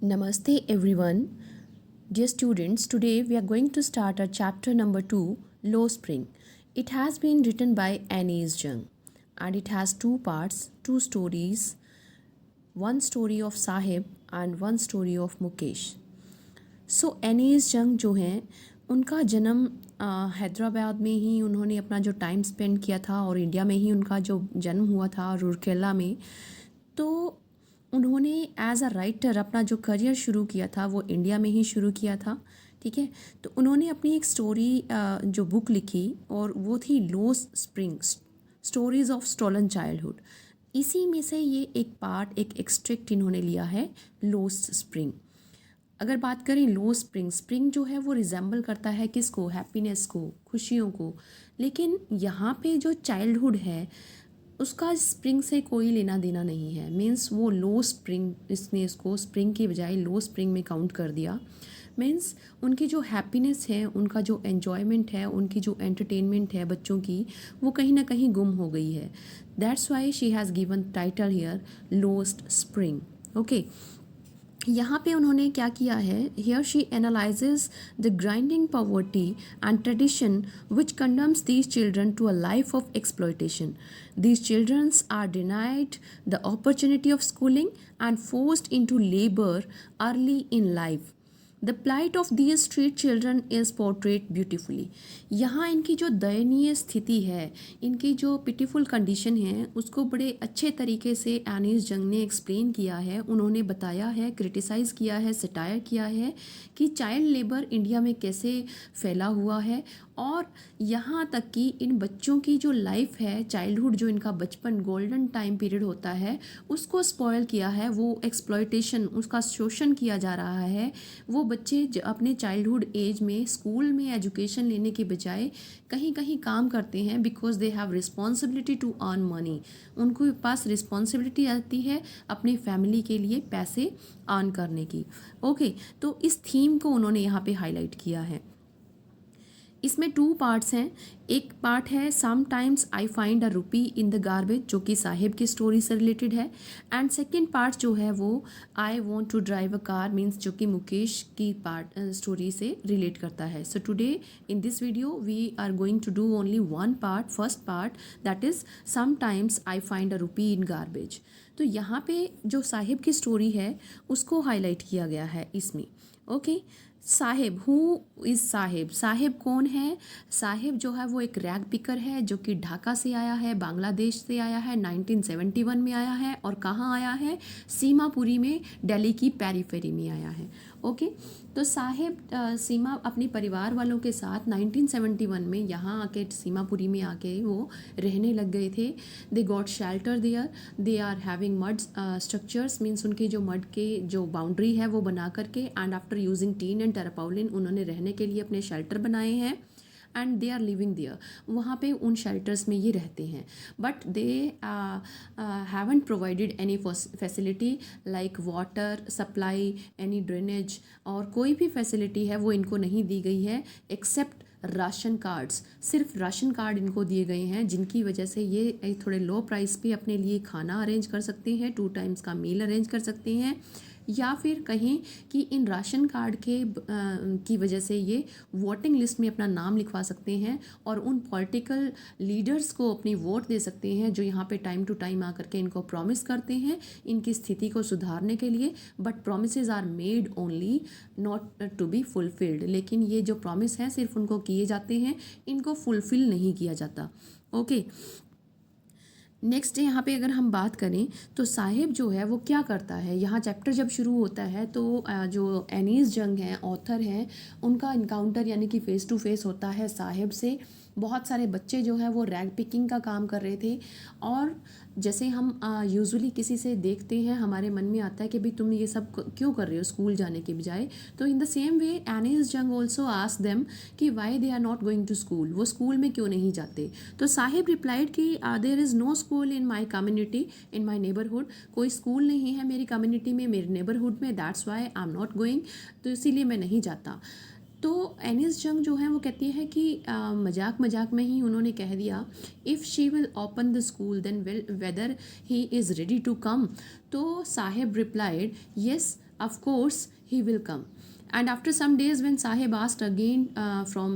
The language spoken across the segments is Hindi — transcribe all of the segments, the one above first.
Namaste everyone. Dear students, today we are going to start our chapter number 2, Low Spring. It has been written by Anais Jung and it has two parts, two stories, one story of Sahib and one story of Mukesh. So Annie's जंग जो हैं उनका जन्म हैदराबाद में ही उन्होंने अपना जो टाइम स्पेंड किया था और इंडिया में ही उनका जो जन्म हुआ था रूरकेला में। तो उन्होंने एज अ राइटर अपना जो करियर शुरू किया था वो इंडिया में ही शुरू किया था। ठीक है, तो उन्होंने अपनी एक स्टोरी जो बुक लिखी और वो थी lost spring, stories of stolen childhood. इसी में से ये एक पार्ट, एक एक्सट्रैक्ट इन्होंने लिया है, लोस्ट स्प्रिंग। अगर बात करें लो स्प्रिंग, स्प्रिंग जो है वो रिजेंबल करता है किसको? हैप्पीनेस को, खुशियों को। लेकिन यहाँ पे जो चाइल्डहुड है उसका स्प्रिंग से कोई लेना देना नहीं है। मीन्स वो लो स्प्रिंग, इसने इसको स्प्रिंग की बजाय लो स्प्रिंग में काउंट कर दिया। मीन्स उनकी जो हैप्पीनेस है, उनका जो एन्जॉयमेंट है, उनकी जो एंटरटेनमेंट है बच्चों की, वो कहीं ना कहीं गुम हो गई है। That's why she has given title here lost spring. Okay, यहाँ पे उन्होंने क्या किया है, here she analyses the grinding poverty and tradition which condemns these children to a life of exploitation. These children are denied the opportunity of schooling and forced into labor early in life. The plight of these street children is portrayed beautifully. यहाँ इनकी जो दयनीय स्थिति है, इनकी जो पिटीफुल कंडीशन है, उसको बड़े अच्छे तरीके से एनीस जंग ने एक्सप्लेन किया है। उन्होंने बताया है, क्रिटिसाइज़ किया है, सटायर किया है कि चाइल्ड लेबर इंडिया में कैसे फैला हुआ है और यहाँ तक कि इन बच्चों की जो लाइफ है, चाइल्डहुड जो इनका बचपन, गोल्डन टाइम पीरियड होता है, उसको स्पॉयल किया है। वो एक्सप्लॉयटेशन, उसका शोषण किया जा रहा है। वो बच्चे अपने चाइल्डहुड एज में स्कूल में एजुकेशन लेने के बजाय कहीं कहीं काम करते हैं because they have responsibility to earn money. उनके पास रिस्पॉन्सिबिलिटी आती है अपनी फैमिली के लिए पैसे अर्न करने की. ओके, तो इस थीम को उन्होंने यहाँ पे हाईलाइट किया है. इसमें टू पार्ट्स हैं. एक पार्ट है sometimes I find a rupee in the garbage, जो कि साहिब की स्टोरी से रिलेटेड है. एंड सेकेंड पार्ट जो है वो I want to drive a car, means जो कि मुकेश की पार्ट स्टोरी से रिलेट करता है. So today in this video we are going to do only one part, first part, that is sometimes I find a rupee in garbage. तो यहाँ पे जो साहिब की स्टोरी है उसको हाईलाइट किया गया है इसमें. Okay, Sahib, who is Sahib? Sahib कौन है? साहिब जो है वो एक रैग पिकर है जो कि ढाका से आया है, बांग्लादेश से आया है, 1971 में आया है. और कहाँ आया है? सीमापुरी में, दिल्ली की पेरीफेरी में आया है. ओके, तो साहिब सीमा अपने परिवार वालों के साथ 1971 में यहाँ आके, सीमापुरी में आके वो रहने लग गए थे. They got shelter there, they are having mud structures, means उनके जो मड के जो बाउंड्री है वो बना करके, and after using tin and tarpaulin उन्होंने रहने के लिए अपने शेल्टर बनाए हैं. And they are living there, वहाँ पे उन शेल्टर्स में ये रहते हैं. But they haven't provided any facility like water supply, any drainage, और कोई भी फैसिलिटी है वो इनको नहीं दी गई है एक्सेप्ट राशन कार्ड्स. सिर्फ राशन कार्ड इनको दिए गए हैं जिनकी वजह से ये थोड़े लो प्राइस पे अपने लिए खाना अरेंज कर सकते हैं, 2 टाइम्स का मील अरेंज कर सकते हैं, या फिर कहें कि इन राशन कार्ड के की वजह से ये वोटिंग लिस्ट में अपना नाम लिखवा सकते हैं और उन पॉलिटिकल लीडर्स को अपनी वोट दे सकते हैं जो यहाँ पे टाइम टू टाइम आकर के इनको प्रॉमिस करते हैं इनकी स्थिति को सुधारने के लिए. But promises are made only, not to be fulfilled. लेकिन ये जो प्रॉमिस हैं सिर्फ उनको किए जाते हैं, इनको फुलफिल नहीं किया जाता. ओके, नेक्स्ट यहाँ पे अगर हम बात करें तो साहिब जो है वो क्या करता है. यहाँ चैप्टर जब शुरू होता है तो जो एनीस जंग हैं, ऑथर हैं, उनका इनकाउंटर यानी कि फ़ेस टू फेस होता है साहिब से. बहुत सारे बच्चे जो हैं वो रैग पिकिंग का काम कर रहे थे. और जैसे हम यूजुअली किसी से देखते हैं, हमारे मन में आता है कि भाई तुम ये सब क्यों कर रहे हो स्कूल जाने के बजाय. तो in the same way Anees Jung also ask them कि why they are not going to school, वो स्कूल में क्यों नहीं जाते. तो साहिब रिप्लाइड कि there is no school in my community, in my neighbourhood. कोई स्कूल नहीं है मेरी कम्युनिटी में, मेरे नेबरहुड में, that's why I am not going, तो इसीलिए मैं नहीं जाता. तो एनिस जंग जो है वो कहती है कि मजाक मजाक में ही उन्होंने कह दिया, if she will open the school then whether he is ready to come. तो Saheb replied, yes of course he will come. And after some days when Sahib asked again from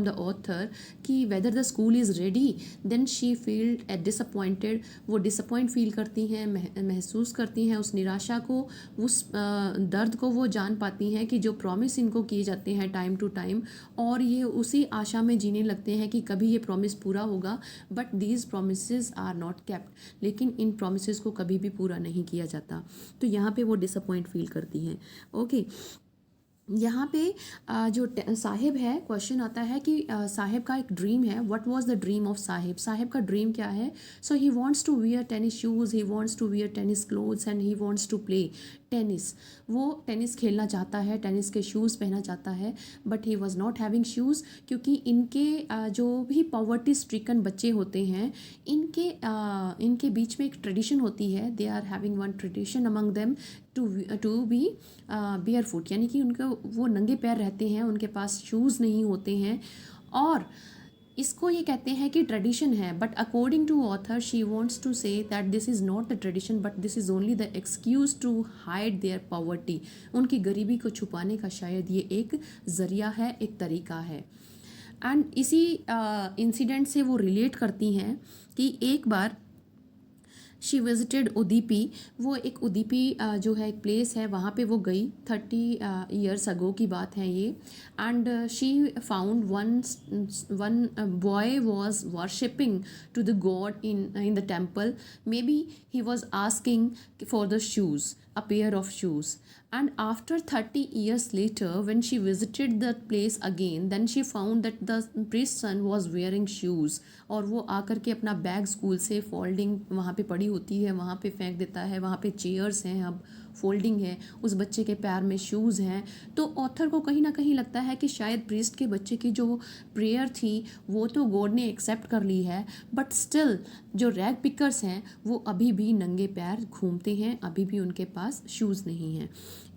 the author कि whether the school is ready, then she felt disappointed. वो disappoint feel करती हैं, महसूस करती हैं उस निराशा को, उस दर्द को वो जान पाती हैं कि जो प्रॉमिस इनको किए जाते हैं टाइम टू टाइम, और ये उसी आशा में जीने लगते हैं कि कभी ये प्रॉमिस पूरा होगा, but these promise are not kept, लेकिन इन प्रोमिस को कभी भी पूरा नहीं किया जाता। तो यहाँ पे वो डिसअपॉइंट फील करती हैं। ओके, यहाँ पे जो साहिब है, क्वेश्चन आता है कि साहिब का एक ड्रीम है। What was the dream of Saheb? Saheb का ड्रीम क्या है? So he wants to wear tennis shoes, he wants to wear tennis clothes and he wants to play tennis. वो टेनिस खेलना चाहता है, टेनिस के शूज़ पहनना चाहता है, but he was not having shoes, क्योंकि इनके जो भी पॉवर्टी स्ट्रिकन बच्चे होते हैं, इनके बीच में एक ट्रेडिशन होती है, they are having one tradition among them to be barefoot, यानी कि उनका वो नंगे पैर रहते हैं, उनके पास शूज़ नहीं होते हैं। और इसको ये कहते हैं कि ट्रेडिशन है, but according to author she wants to say that this is not the tradition but this is only the excuse to hide their poverty. उनकी गरीबी को छुपाने का शायद ये एक ज़रिया है, एक तरीका है। एंड इसी इंसिडेंट से वो रिलेट करती हैं कि एक बार शी विजिटेड उदीपी। वो एक उदीपी जो है एक प्लेस है, वहाँ पे वो गई 30 ईयर्स अगो की बात है ये। And she found one boy was worshipping to the god in the temple. Maybe he was asking for the shoes, a pair of shoes. And after 30 years later, when she visited the place again, then she found that the priest's son was wearing shoes. और वो आकर के अपना बैग स्कूल से फोल्डिंग वहाँ पे पड़ी होती है, वहाँ पे फेंक देता है। वहाँ पे चेयर्स हैं, अब फोल्डिंग है, उस बच्चे के पैर में शूज़ हैं। तो ऑथर को कहीं ना कहीं लगता है कि शायद प्रीस्ट के बच्चे की जो प्रेयर थी वो तो गॉड ने एक्सेप्ट कर ली है, बट स्टिल जो रैग पिकर्स हैं वो अभी भी नंगे पैर घूमते हैं, अभी भी उनके पास शूज़ नहीं हैं।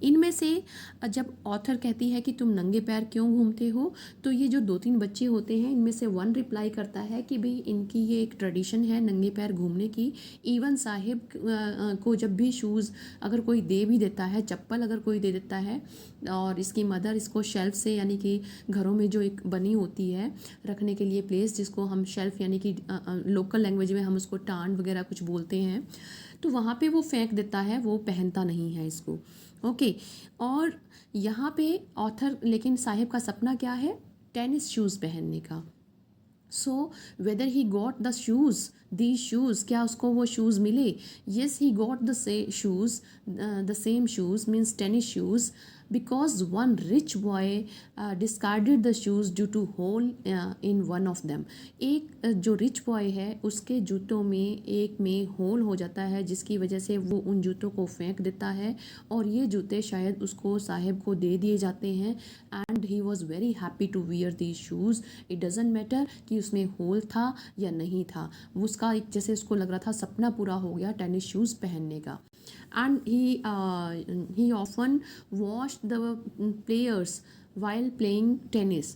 इनमें से जब ऑथर कहती है कि तुम नंगे पैर क्यों घूमते हो, तो ये जो 2-3 बच्चे होते हैं, इनमें से वन रिप्लाई करता है कि भाई इनकी ये एक ट्रेडिशन है नंगे पैर घूमने की। इवन साहिब को जब भी शूज़ अगर कोई दे भी देता है, चप्पल अगर कोई दे देता है, और इसकी मदर इसको शेल्फ से, यानी कि घरों में जो एक बनी होती है रखने के लिए प्लेस, जिसको हम शेल्फ यानी कि लोकल लैंग्वेज में हम उसको टांड वगैरह कुछ बोलते हैं, तो वहाँ पे वो फेंक देता है, वो पहनता नहीं है इसको। ओके, और यहाँ पे ऑथर, लेकिन साहिब का सपना क्या है? टेनिस शूज़ पहनने का। So whether he got the shoes, the shoes, क्या उसको वो शूज़ मिले? Yes, he got the shoes, the same shoes means tennis shoes, because one rich boy discarded the shoes due to hole in one of them. एक जो रिच बॉय है उसके जूतों में एक में होल हो जाता है, जिसकी वजह से वो उन जूतों को फेंक देता है, और ये जूते शायद उसको साहिब को दे दिए जाते हैं। And he was very happy to wear these shoes, it doesn't matter कि उसमें होल था या नहीं था, उसका एक जैसे उसको लग रहा था सपना पूरा हो गया टेनिस शूज़ पहनने का। And he often watched the players while playing tennis.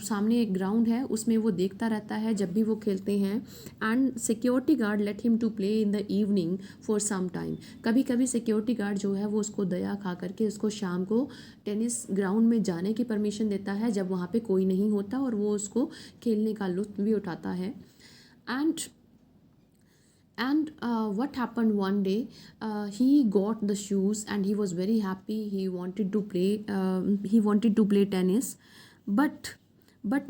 सामने एक ग्राउंड है, उसमें वो देखता रहता है जब भी वो खेलते हैं। And security guard let him to play in the evening for some time. कभी कभी सिक्योरिटी गार्ड जो है वो उसको दया खा करके उसको शाम को टेनिस ग्राउंड में जाने की परमिशन देता है, जब वहाँ पे कोई नहीं होता, और वो उसको खेलने का लुत्फ भी उठाता है। And what happened one day, he got the shoes and he was very happy. He wanted to play tennis, but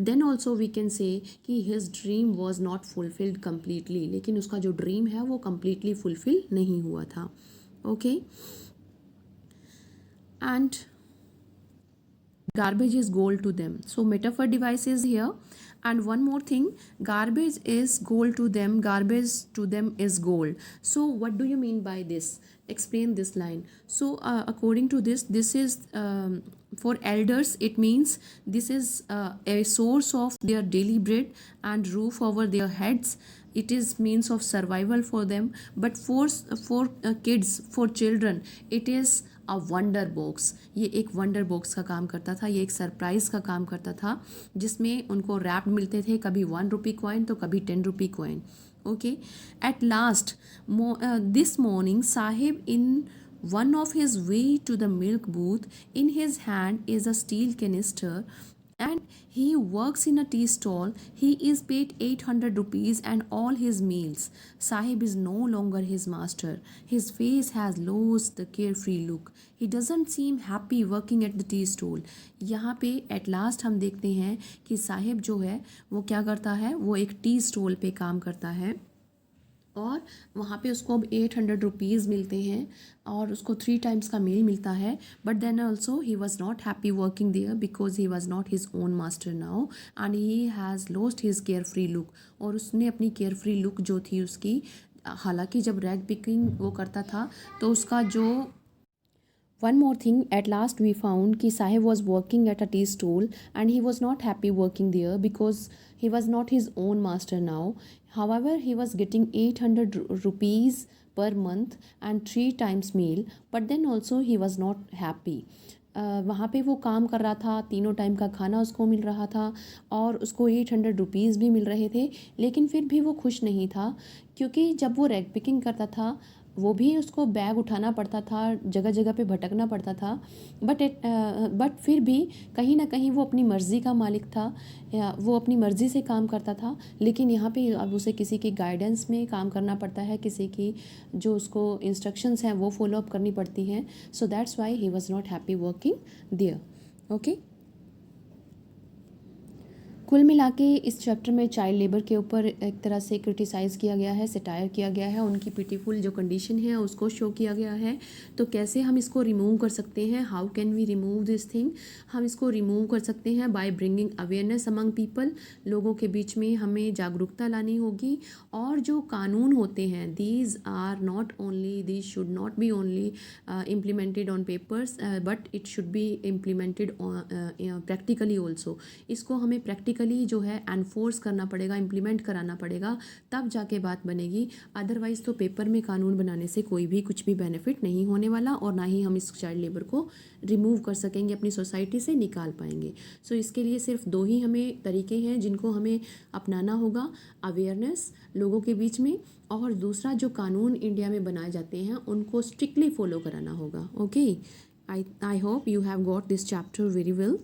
then also we can say कि his dream was not fulfilled completely. लेकिन उसका जो ड्रीम है वो completely fulfill नहीं हुआ था। Okay, and garbage is gold to them. So metaphor device is here. And one more thing, garbage is gold to them, garbage to them is gold. So what do you mean by this? Explain this line. So according to this is for elders, it means this is a source of their daily bread and roof over their heads. It is means of survival for them. But for kids, for children, it is a wonder box. ये एक वंडर बॉक्स का काम करता था, ये एक सरप्राइज़ का काम करता था, जिसमें उनको रैप मिलते थे, कभी 1 रुपी कॉइन तो कभी 10 rupee coin. Okay, at last this morning Sahib in One of his way to the milk booth. In his hand is a steel canister, and he works in a tea stall. He is paid 800 rupees and all his meals. Sahib is no longer his master. His face has lost the carefree look. He doesn't seem happy working at the tea stall. यहाँ पे एट लास्ट हम देखते हैं कि साहिब जो है वो क्या करता है, वो एक टी स्टॉल पे काम करता है और वहाँ पे उसको अब 800 रुपीज़ मिलते हैं और उसको 3 टाइम्स का मील मिलता है. But then also he was not happy working there because he was not his own master now and he has lost his carefree look. और उसने अपनी केयर फ्री लुक जो थी उसकी, हालांकि जब रैग पिकिंग वो करता था तो उसका जो One more thing, at last we found कि Sahib was working at a tea stall and he was not happy working there because he was not his own master now. However, he was getting 800 rupees per month and 3 times meal, but then also he was not happy. वहाँ पे वो काम कर रहा था, तीनों टाइम का खाना उसको मिल रहा था और उसको 800 रुपीज़ भी मिल रहे थे, लेकिन फिर भी वो खुश नहीं था क्योंकि जब वो रैग पिकिंग करता था वो भी उसको बैग उठाना पड़ता था, जगह जगह पे भटकना पड़ता था. बट फिर भी कहीं ना कहीं वो अपनी मर्ज़ी का मालिक था, या वो अपनी मर्ज़ी से काम करता था. लेकिन यहाँ पे अब उसे किसी की गाइडेंस में काम करना पड़ता है, किसी की जो उसको इंस्ट्रक्शंस हैं वो फॉलो अप करनी पड़ती हैं. So that's why he was not happy working there. Okay, कुल मिला के इस चैप्टर में चाइल्ड लेबर के ऊपर एक तरह से क्रिटिसाइज़ किया गया है, सटायर किया गया है, उनकी पिटीफुल जो कंडीशन है उसको शो किया गया है. तो कैसे हम इसको रिमूव कर सकते हैं, how can we remove this thing. हम इसको रिमूव कर सकते हैं by bringing awareness among people. लोगों के बीच में हमें जागरूकता लानी होगी. और जो कानून होते हैं, these are not only, these should not be only implemented on papers but it should be implemented practically also. इसको हमें प्रैक्टिकली जो है एनफोर्स करना पड़ेगा, इम्प्लीमेंट कराना पड़ेगा, तब जाके बात बनेगी. अदरवाइज़ तो पेपर में कानून बनाने से कोई भी कुछ भी बेनिफिट नहीं होने वाला और ना ही हम इस चाइल्ड लेबर को रिमूव कर सकेंगे, अपनी सोसाइटी से निकाल पाएंगे. सो इसके लिए सिर्फ 2 ही हमें तरीके हैं जिनको हमें अपनाना होगा. अवेयरनेस लोगों के बीच में, और दूसरा जो कानून इंडिया में बनाए जाते हैं उनको स्ट्रिक्टली फॉलो कराना होगा. Okay, I hope you have got this chapter very well.